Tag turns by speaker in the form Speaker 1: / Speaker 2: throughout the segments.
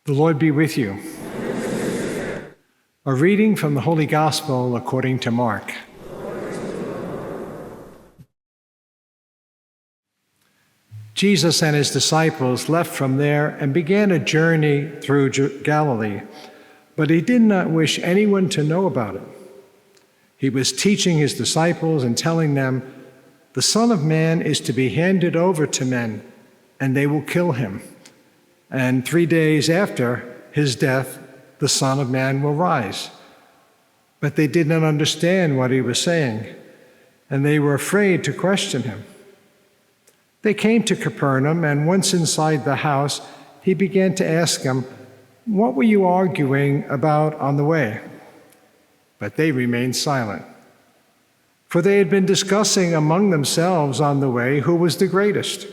Speaker 1: The Lord be with you. A reading from the Holy Gospel according to Mark. Jesus and his disciples left from there and began a journey through Galilee, but he did not wish anyone to know about it. He was teaching his disciples and telling them, "The Son of Man is to be handed over to men, and they will kill him. And 3 days after his death, the Son of Man will rise." But they did not understand what he was saying, and they were afraid to question him. They came to Capernaum, and once inside the house, he began to ask them, "What were you arguing about on the way?" But they remained silent, for they had been discussing among themselves on the way who was the greatest.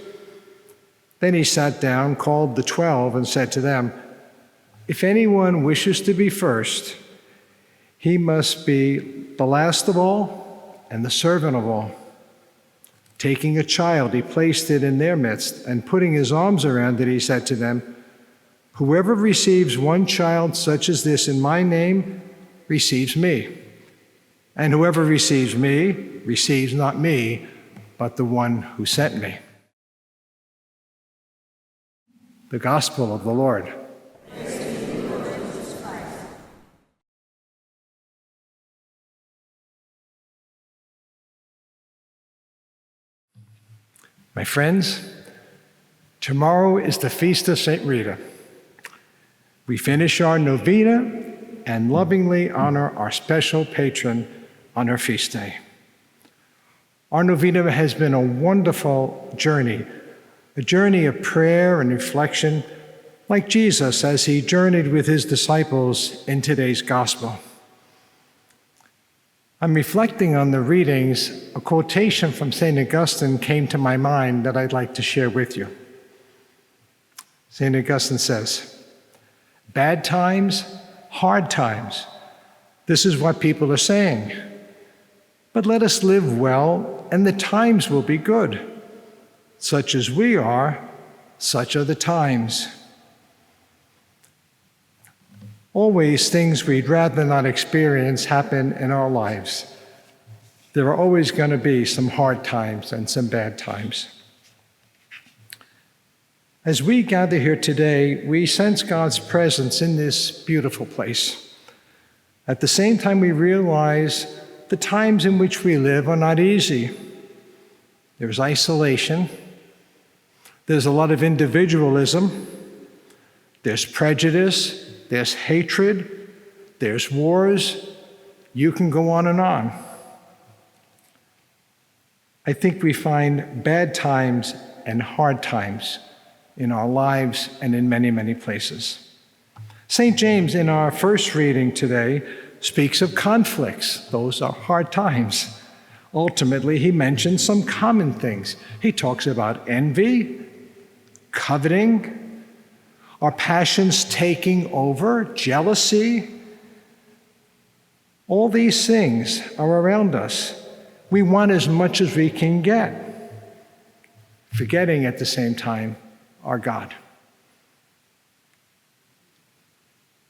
Speaker 1: Then he sat down, called the 12, and said to them, "If anyone wishes to be first, he must be the last of all and the servant of all." Taking a child, he placed it in their midst, and putting his arms around it, he said to them, "Whoever receives one child such as this in my name receives me. And whoever receives me receives not me, but the one who sent me." The Gospel of the Lord.
Speaker 2: Praise to you, Lord Jesus Christ.
Speaker 1: My friends, tomorrow is the feast of Saint Rita. We finish our novena and lovingly honor our special patron on her feast day. Our novena has been a wonderful journey, a journey of prayer and reflection, like Jesus as he journeyed with his disciples in today's gospel. I'm reflecting on the readings. A quotation from St. Augustine came to my mind that I'd like to share with you. St. Augustine says, "Bad times, hard times. This is what people are saying. But let us live well, and the times will be good. Such as we are, such are the times." Always things we'd rather not experience happen in our lives. There are always going to be some hard times and some bad times. As we gather here today, we sense God's presence in this beautiful place. At the same time, we realize the times in which we live are not easy. There's isolation. There's a lot of individualism. There's prejudice. There's hatred. There's wars. You can go on and on. I think we find bad times and hard times in our lives and in many, many places. St. James, in our first reading today, speaks of conflicts. Those are hard times. Ultimately, he mentions some common things. He talks about envy, coveting, our passions taking over, jealousy. All these things are around us. We want as much as we can get, forgetting at the same time our God.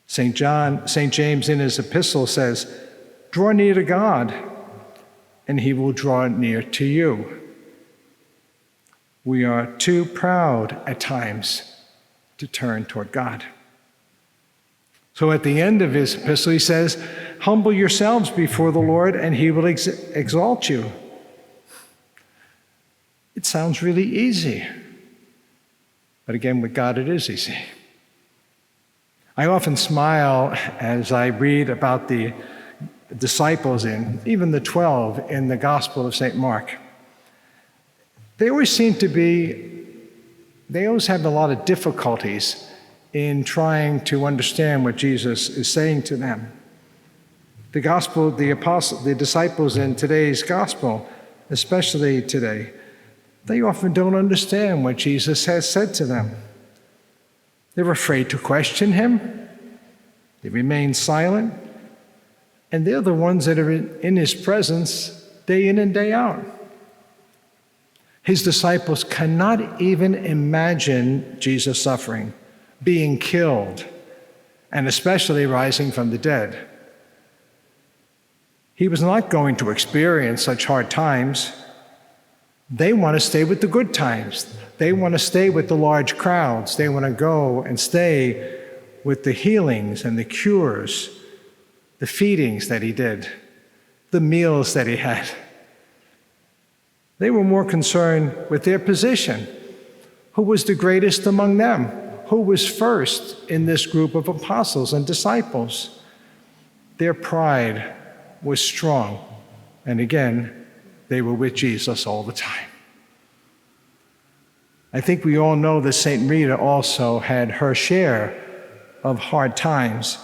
Speaker 1: St. James in his epistle says, "Draw near to God, and he will draw near to you." We are too proud at times to turn toward God. So at the end of his epistle, he says, "Humble yourselves before the Lord, and he will exalt you." It sounds really easy. But again, with God, it is easy. I often smile as I read about the disciples and even the 12 in the Gospel of St. Mark. They always have a lot of difficulties in trying to understand what Jesus is saying to them. The disciples in today's gospel, especially today, they often don't understand what Jesus has said to them. They're afraid to question him. They remain silent. And they're the ones that are in his presence day in and day out. His disciples cannot even imagine Jesus' suffering, being killed, and especially rising from the dead. He was not going to experience such hard times. They want to stay with the good times. They want to stay with the large crowds. They want to go and stay with the healings and the cures, the feedings that he did, the meals that he had. They were more concerned with their position. Who was the greatest among them? Who was first in this group of apostles and disciples? Their pride was strong. And again, they were with Jesus all the time. I think we all know that Saint Rita also had her share of hard times.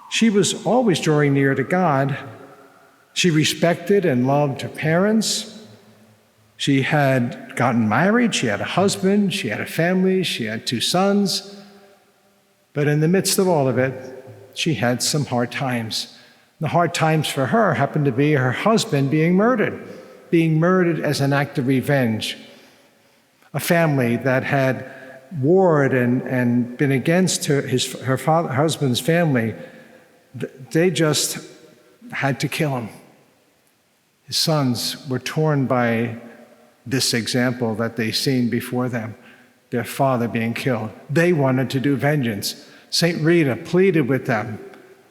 Speaker 1: She was always drawing near to God. She respected and loved her parents. She had gotten married, she had a husband, she had a family, she had 2 sons. But in the midst of all of it, she had some hard times. The hard times for her happened to be her husband being murdered as an act of revenge. A family that had warred and been against her husband's family, they just had to kill him. His sons were torn by this example that they seen before them, their father being killed. They wanted to do vengeance. Saint Rita pleaded with them,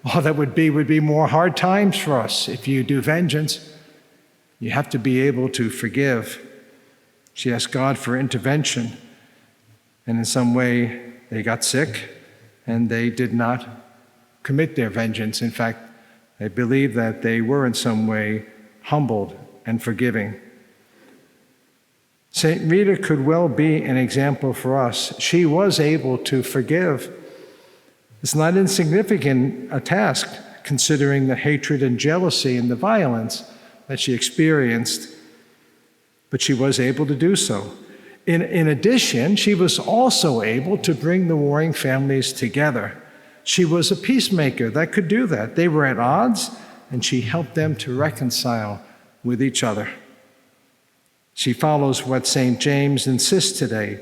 Speaker 1: all that would be more hard times for us if you do vengeance. You have to be able to forgive. She asked God for intervention, and in some way they got sick and they did not commit their vengeance. In fact, I believe that they were in some way humbled and forgiving. Saint Rita could well be an example for us. She was able to forgive. It's not insignificant a task, considering the hatred and jealousy and the violence that she experienced, but she was able to do so. In addition, she was also able to bring the warring families together. She was a peacemaker that could do that. They were at odds, and she helped them to reconcile with each other. She follows what St. James insists today.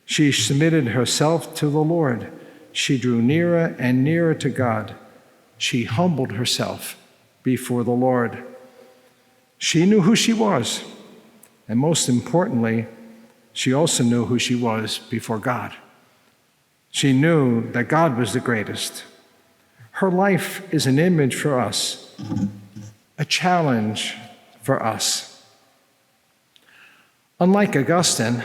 Speaker 1: She submitted herself to the Lord. She drew nearer and nearer to God. She humbled herself before the Lord. She knew who she was, and most importantly, she also knew who she was before God. She knew that God was the greatest. Her life is an image for us, a challenge for us. Unlike Augustine,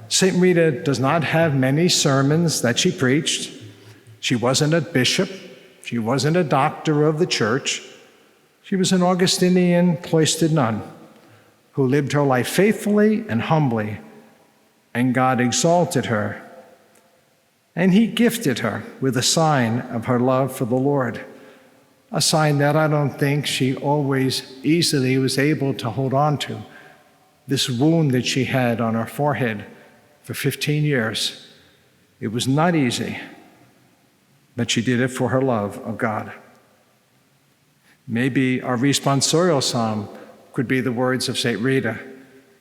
Speaker 1: St. Rita does not have many sermons that she preached. She wasn't a bishop. She wasn't a doctor of the church. She was an Augustinian cloistered nun who lived her life faithfully and humbly, and God exalted her. And he gifted her with a sign of her love for the Lord, a sign that I don't think she always easily was able to hold on to. This wound that she had on her forehead for 15 years, it was not easy, but she did it for her love of God. Maybe our responsorial psalm could be the words of St. Rita.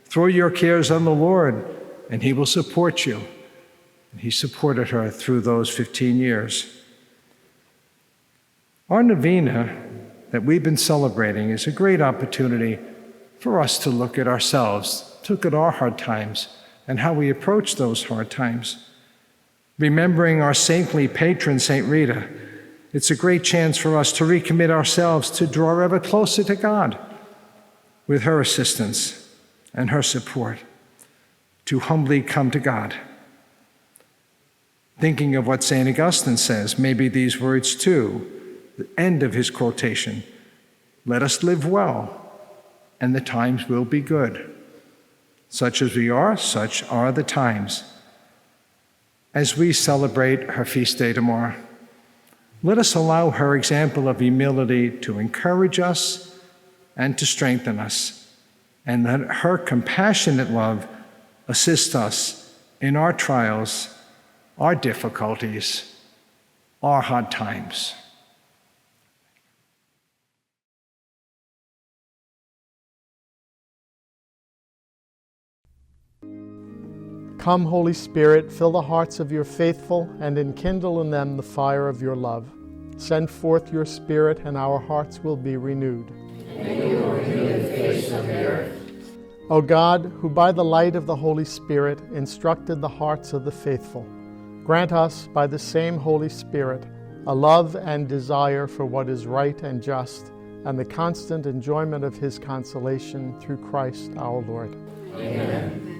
Speaker 1: Throw your cares on the Lord, and he will support you. And he supported her through those 15 years. Our novena that we've been celebrating is a great opportunity for us to look at ourselves, to look at our hard times and how we approach those hard times. Remembering our saintly patron, Saint Rita, it's a great chance for us to recommit ourselves to draw ever closer to God with her assistance and her support, to humbly come to God. Thinking of what St. Augustine says, maybe these words too, the end of his quotation, let us live well, and the times will be good. Such as we are, such are the times. As we celebrate her feast day tomorrow, let us allow her example of humility to encourage us and to strengthen us, and let her compassionate love assist us in our trials, our difficulties, our hard times.
Speaker 3: Come, Holy Spirit, fill the hearts of your faithful and enkindle in them the fire of your love. Send forth your Spirit, and our hearts will be renewed.
Speaker 2: And you will renew the face of the earth.
Speaker 3: O God, who by the light of the Holy Spirit instructed the hearts of the faithful, grant us, by the same Holy Spirit, a love and desire for what is right and just, and the constant enjoyment of his consolation through Christ our Lord.
Speaker 2: Amen.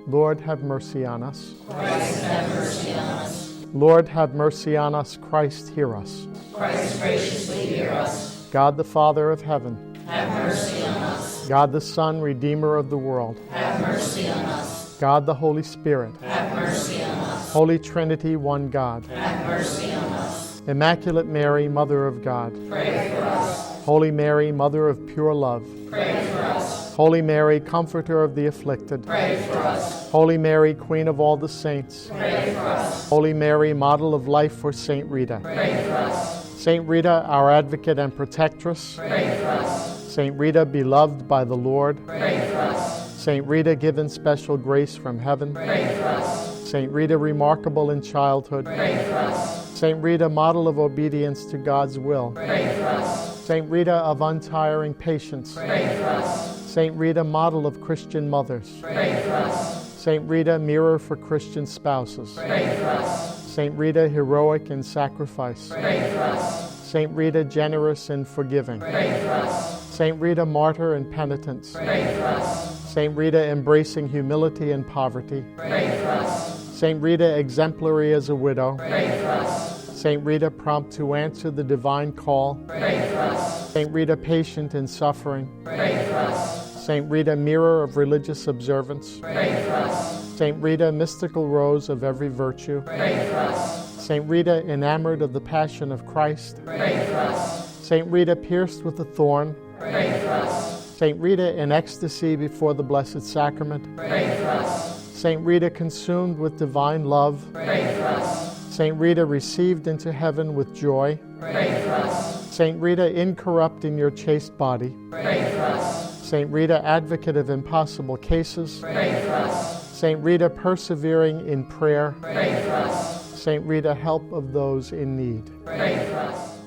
Speaker 3: Lord, have mercy on us.
Speaker 2: Christ, have mercy on us.
Speaker 3: Lord, have mercy on us. Christ, hear us.
Speaker 2: Christ, graciously hear us.
Speaker 3: God the Father of heaven,
Speaker 2: Have mercy on us.
Speaker 3: God the Son, Redeemer of the world,
Speaker 2: Have mercy on us.
Speaker 3: God the Holy Spirit,
Speaker 2: Have mercy on us.
Speaker 3: Holy Trinity, one God,
Speaker 2: Have mercy on us.
Speaker 3: Immaculate Mary, Mother of God,
Speaker 2: Pray for us.
Speaker 3: Holy Mary, Mother of pure love,
Speaker 2: Pray for us.
Speaker 3: Holy Mary, Comforter of the afflicted,
Speaker 2: Pray for us.
Speaker 3: Holy Mary, Queen of all the saints,
Speaker 2: Pray for us.
Speaker 3: Holy Mary, Model of life for Saint Rita,
Speaker 2: Pray for us.
Speaker 3: Saint Rita, our advocate and protectress,
Speaker 2: Pray for us.
Speaker 3: Saint Rita, beloved by the Lord,
Speaker 2: Pray for us.
Speaker 3: Saint Rita, given special grace from heaven,
Speaker 2: Pray for us.
Speaker 3: Saint Rita, remarkable in childhood,
Speaker 2: Pray for us.
Speaker 3: Saint Rita, model of obedience to God's will,
Speaker 2: Pray for us.
Speaker 3: Saint Rita of untiring patience,
Speaker 2: Pray for us.
Speaker 3: Saint Rita, model of Christian mothers,
Speaker 2: Pray for us.
Speaker 3: Saint Rita, mirror for Christian spouses,
Speaker 2: Pray for us.
Speaker 3: Saint Rita, heroic in sacrifice,
Speaker 2: Pray for us.
Speaker 3: Saint Rita, generous in forgiving,
Speaker 2: Pray for us.
Speaker 3: Saint Rita, martyr in penitence,
Speaker 2: Pray for us.
Speaker 3: Saint Rita, embracing humility and poverty,
Speaker 2: Pray for us.
Speaker 3: Saint Rita, exemplary as a widow,
Speaker 2: Pray for us.
Speaker 3: Saint Rita, prompt to answer the divine call,
Speaker 2: Pray for us.
Speaker 3: Saint Rita, patient in suffering,
Speaker 2: Pray for us.
Speaker 3: Saint Rita, mirror of religious observance,
Speaker 2: Pray for us.
Speaker 3: Saint Rita, mystical rose of every virtue,
Speaker 2: Pray for us.
Speaker 3: Saint Rita, enamored of the passion of Christ,
Speaker 2: Pray for us.
Speaker 3: Saint Rita, pierced with a thorn,
Speaker 2: Pray for us.
Speaker 3: Saint Rita, in ecstasy before the Blessed Sacrament,
Speaker 2: Pray for us.
Speaker 3: Saint Rita, consumed with divine love,
Speaker 2: Pray for us.
Speaker 3: Saint Rita, received into heaven with joy,
Speaker 2: Pray for us.
Speaker 3: Saint Rita, incorrupt in your chaste body,
Speaker 2: Pray for us.
Speaker 3: Saint Rita, advocate of impossible cases,
Speaker 2: Pray for us.
Speaker 3: Saint Rita, persevering in prayer,
Speaker 2: Pray for us.
Speaker 3: Saint Rita, help of those in need.
Speaker 2: Pray for us.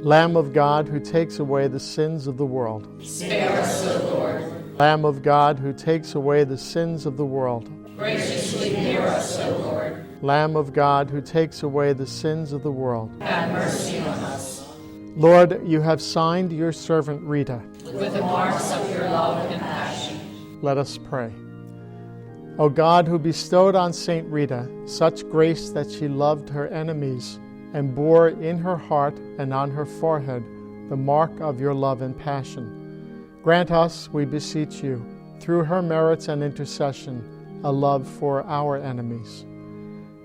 Speaker 3: Lamb of God, who takes away the sins of the world.
Speaker 2: Spare us, O Lord.
Speaker 3: Lamb of God, who takes away the sins of the world.
Speaker 2: Graciously hear us, O Lord.
Speaker 3: Lamb of God, who takes away the sins of the world.
Speaker 2: Have mercy on us.
Speaker 3: Lord, you have signed your servant Rita.
Speaker 2: With the marks of your love and passion.
Speaker 3: Let us pray. O God, who bestowed on Saint Rita such grace that she loved her enemies and bore in her heart and on her forehead the mark of your love and passion, grant us, we beseech you, through her merits and intercession, a love for our enemies.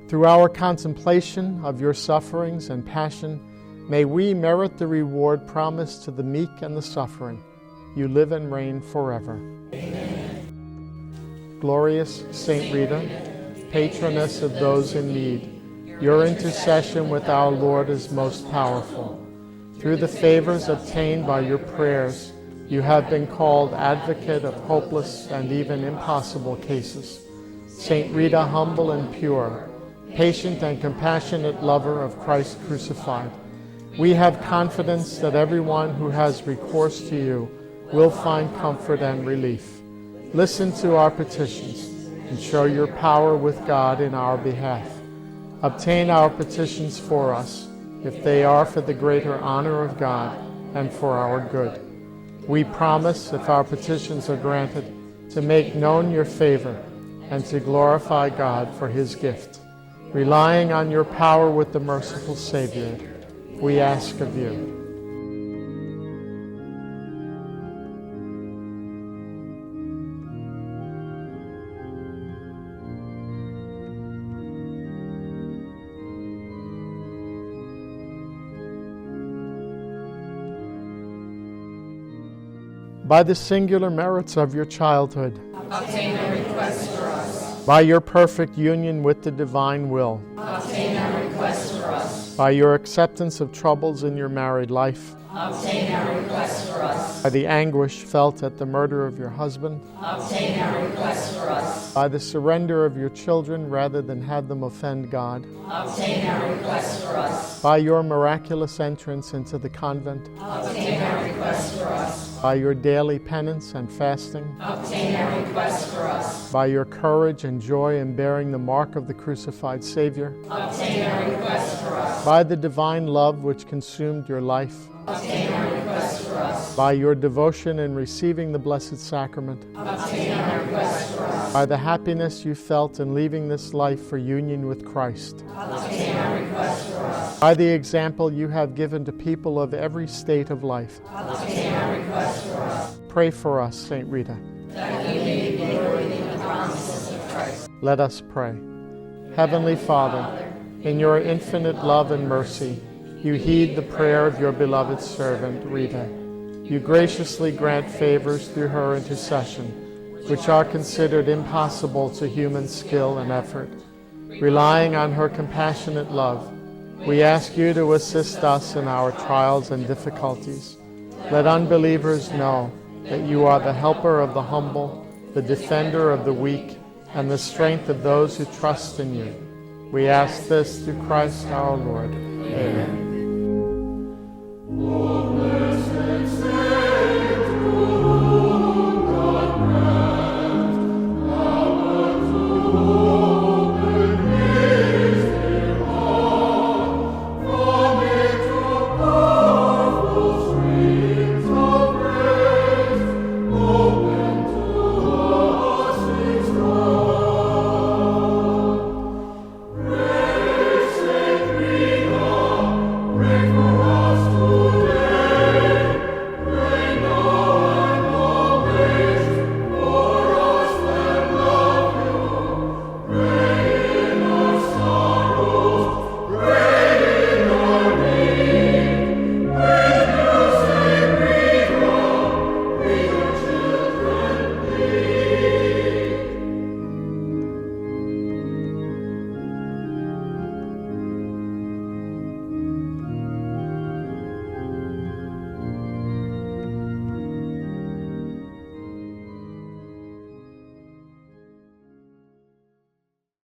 Speaker 3: Through our contemplation of your sufferings and passion, may we merit the reward promised to the meek and the suffering. You live and reign forever. Amen. Glorious Saint Rita, patroness of those in need, your intercession with our Lord is most powerful. Through the favors obtained by your prayers, you have been called advocate of hopeless and even impossible cases. Saint Rita, humble and pure, patient and compassionate lover of Christ crucified, we have confidence that everyone who has recourse to you will find comfort and relief. Listen to our petitions and show your power with God in our behalf. Obtain our petitions for us, if they are for the greater honor of God and for our good. We promise, if our petitions are granted, to make known your favor and to glorify God for his gift. Relying on your power with the merciful Savior, we ask of you. By the singular merits of your childhood,
Speaker 2: Obtain a request for us.
Speaker 3: by your perfect union with the divine will,
Speaker 2: Obtain a request for us.
Speaker 3: by your acceptance of troubles in your married life,
Speaker 2: Obtain our request for us.
Speaker 3: By the anguish felt at the murder of your husband.
Speaker 2: Obtain our request for us.
Speaker 3: By the surrender of your children rather than have them offend God.
Speaker 2: Obtain our request for us.
Speaker 3: By your miraculous entrance into the convent.
Speaker 2: Obtain our request for us.
Speaker 3: By your daily penance and fasting.
Speaker 2: Obtain our request for us.
Speaker 3: By your courage and joy in bearing the mark of the crucified Savior.
Speaker 2: Obtain our request for us.
Speaker 3: By the divine love which consumed your life.
Speaker 2: Obtain our request for us.
Speaker 3: By your devotion in receiving the Blessed Sacrament.
Speaker 2: Obtain our request for us.
Speaker 3: By the happiness you felt in leaving this life for union with Christ.
Speaker 2: Obtain our request for us.
Speaker 3: By the example you have given to people of every state of life.
Speaker 2: Obtain our request for us.
Speaker 3: Pray for us, Saint Rita.
Speaker 2: That we may be worthy of the promises of Christ.
Speaker 3: Let us pray. Heavenly Father, in your infinite love and mercy, you heed the prayer of your beloved servant, Rita. You graciously grant favors through her intercession, which are considered impossible to human skill and effort. Relying on her compassionate love, we ask you to assist us in our trials and difficulties. Let unbelievers know that you are the helper of the humble, the defender of the weak, and the strength of those who trust in you. We ask this through Christ our Lord. Amen.